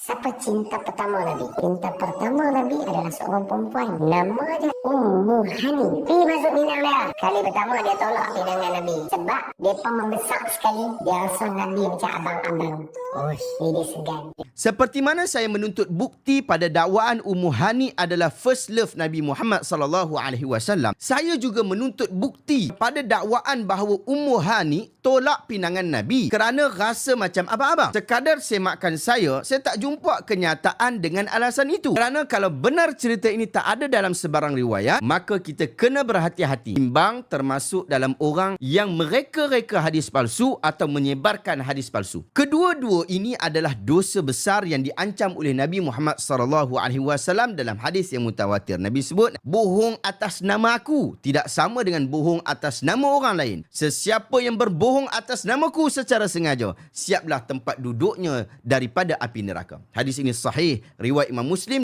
Siapa cinta pertama Nabi? Cinta pertama Nabi adalah seorang perempuan. Nama dia Ummu Hani. Pergi masuk minang dia. Kali pertama dia tolak pinangan Nabi. Sebab mereka membesar sekali. Dia rasa Nabi macam abang-abang. Ni dia segan. Seperti mana saya menuntut bukti pada dakwaan Ummu Hani adalah first love Nabi Muhammad sallallahu alaihi wasallam, saya juga menuntut bukti pada dakwaan bahawa Ummu Hani tolak pinangan Nabi kerana rasa macam abang-abang. Sekadar semakan saya tak jumpa kenyataan dengan alasan itu. Kerana kalau benar cerita ini tak ada dalam sebarang riwayat, maka kita kena berhati-hati. Timbang termasuk dalam orang yang mereka-reka hadis palsu atau menyebarkan hadis palsu. Kedua-dua ini adalah dosa besar yang diancam oleh Nabi Muhammad sallallahu alaihi wasallam dalam hadis yang mutawatir. Nabi sebut, bohong atas nama aku tidak sama dengan bohong atas nama orang lain. Sesiapa yang berbohong atas namaku secara sengaja, siaplah tempat duduknya daripada api neraka. Hadis ini sahih, riwayat Imam Muslim.